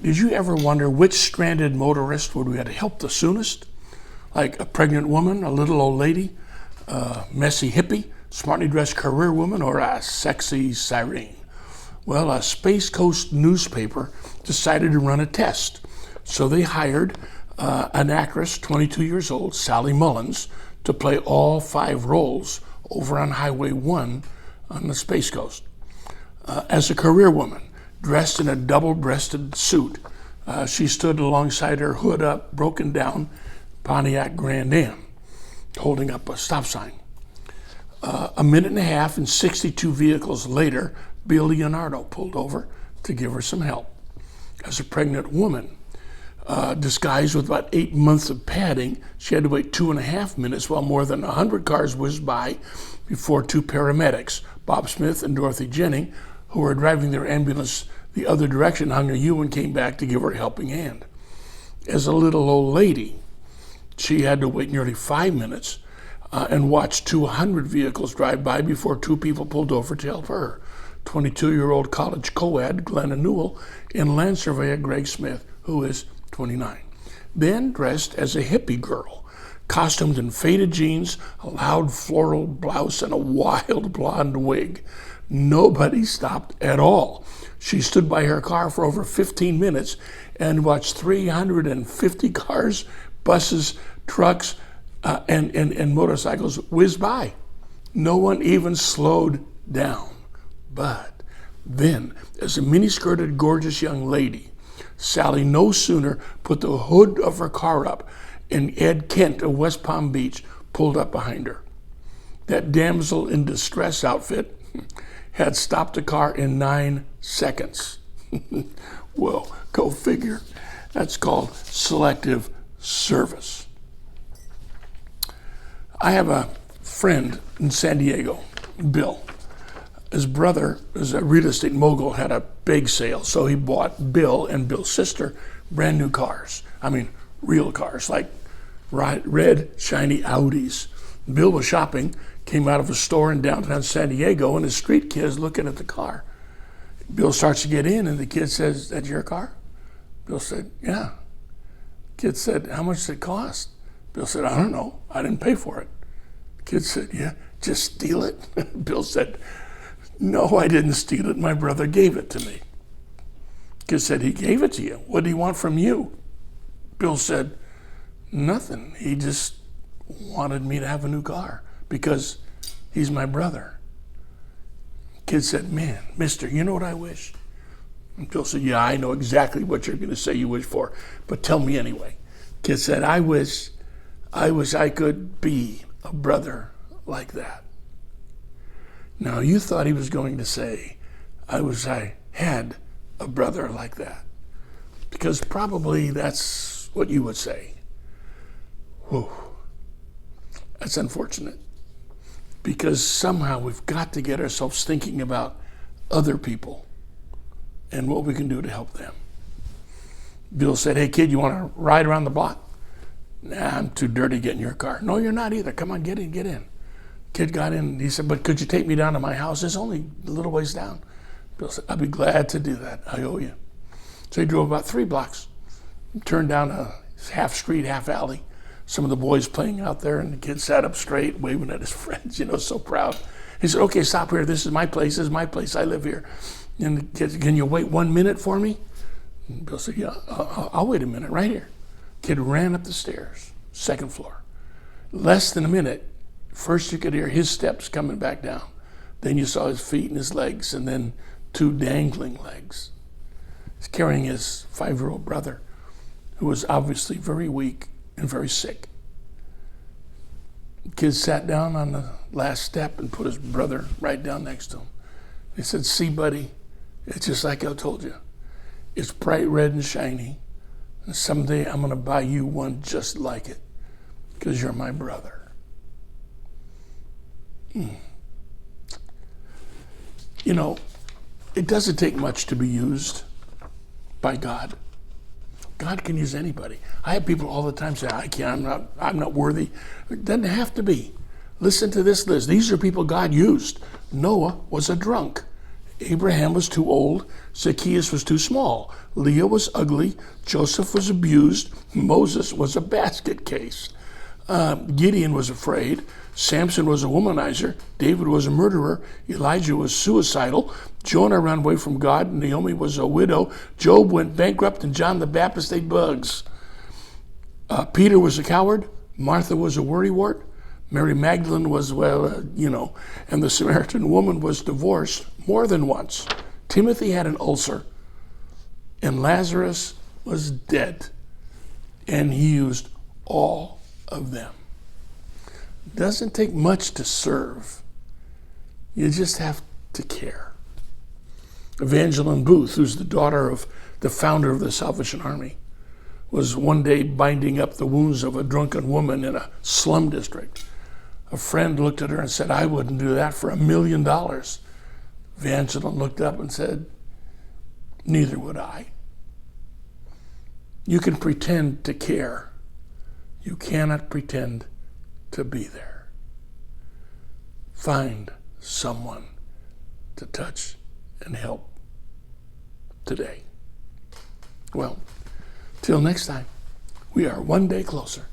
Did you ever wonder which stranded motorist would we have helped the soonest? Like a pregnant woman, a little old lady, a messy hippie, smartly dressed career woman, or a sexy siren? Well, a Space Coast newspaper decided to run a test. So they hired an actress, 22 years old, Sally Mullins, to play all 5 roles over on Highway 1 on the Space Coast. As a career woman, dressed in a double-breasted suit, she stood alongside her hood up, broken down Pontiac Grand Am, holding up a stop sign. A minute and a half and 62 vehicles later, Bill Leonardo pulled over to give her some help. As a pregnant woman, disguised with about 8 months of padding, she had to wait 2.5 minutes while more than 100 cars whizzed by before 2 paramedics, Bob Smith and Dorothy Jennings, who were driving their ambulance the other direction, hung a U and came back to give her a helping hand. As a little old lady, she had to wait nearly 5 minutes and watch 200 vehicles drive by before 2 people pulled over to help her. 22-year-old college co-ed Glenna Newell and land surveyor Greg Smith, who is 29. Then, dressed as a hippie girl, costumed in faded jeans, a loud floral blouse, and a wild blonde wig. Nobody stopped at all. She stood by her car for over 15 minutes and watched 350 cars, buses, trucks, and motorcycles whiz by. No one even slowed down. But then, as a mini-skirted, gorgeous young lady, Sally no sooner put the hood of her car up and Ed Kent of West Palm Beach pulled up behind her. That damsel in distress outfit had stopped the car in 9 seconds. Well, go figure. That's called selective service. I have a friend in San Diego, Bill. His brother, as a real estate mogul, had a big sale, so he bought Bill and Bill's sister brand new cars. I mean, real cars, like red, shiny Audis. Bill was shopping, came out of a store in downtown San Diego, and his street kid's looking at the car. Bill starts to get in, and the kid says, "That's your car?" Bill said, "Yeah." Kid said, "How much did it cost?" Bill said, "I don't know. I didn't pay for it." The kid said, "Yeah, just steal it?" Bill said, "No, I didn't steal it. My brother gave it to me." Kid said, "He gave it to you. What did he want from you?" Bill said, "Nothing. He just wanted me to have a new car because he's my brother." Kid said, "Man, mister, you know what I wish?" And Bill said, "Yeah, I know exactly what you're going to say you wish for, but tell me anyway." Kid said, I wish I could be a brother like that." Now, you thought he was going to say, I had a brother like that, because probably that's what you would say. Whew. That's unfortunate, because somehow we've got to get ourselves thinking about other people and what we can do to help them. Bill said, "Hey, kid, you want to ride around the block?" "Nah, I'm too dirty to get in your car." "No, you're not either. Come on, get in. Kid got in. He said, "But could you take me down to my house? It's only a little ways down." Bill said, "I'd be glad to do that. I owe you." So he drove about 3 blocks, turned down a half street, half alley. Some of the boys playing out there, and the kid sat up straight, waving at his friends, so proud. He said, "Okay, stop here. This is my place. I live here." And the kid said, "Can you wait 1 minute for me?" And Bill said, "Yeah, I'll wait a minute right here." Kid ran up the stairs, 2nd floor. Less than a minute. First you could hear his steps coming back down. Then you saw his feet and his legs, and then 2 dangling legs. He's carrying his 5-year-old brother, who was obviously very weak and very sick. The kid sat down on the last step and put his brother right down next to him. He said, "See, buddy, it's just like I told you. It's bright red and shiny, and someday I'm going to buy you one just like it, because you're my brother." It doesn't take much to be used by God. God can use anybody. I have people all the time say, I'm not worthy. It doesn't have to be. Listen to this list. These are people God used. Noah was a drunk. Abraham was too old. Zacchaeus was too small. Leah was ugly. Joseph was abused. Moses was a basket case. Gideon was afraid. Samson was a womanizer. David was a murderer. Elijah was suicidal. Jonah ran away from God. Naomi was a widow. Job went bankrupt, and John the Baptist ate bugs. Peter was a coward. Martha was a worrywart. Mary Magdalene was, and the Samaritan woman was divorced more than once. Timothy had an ulcer, and Lazarus was dead, and he used all of them. It doesn't take much to serve. You just have to care. Evangeline Booth, who's the daughter of the founder of the Salvation Army, was one day binding up the wounds of a drunken woman in a slum district. A friend looked at her and said, "I wouldn't do that for $1 million." Evangeline looked up and said, "Neither would I." You can pretend to care. You cannot pretend to be there. Find someone to touch and help today. Well, till next time, we are one day closer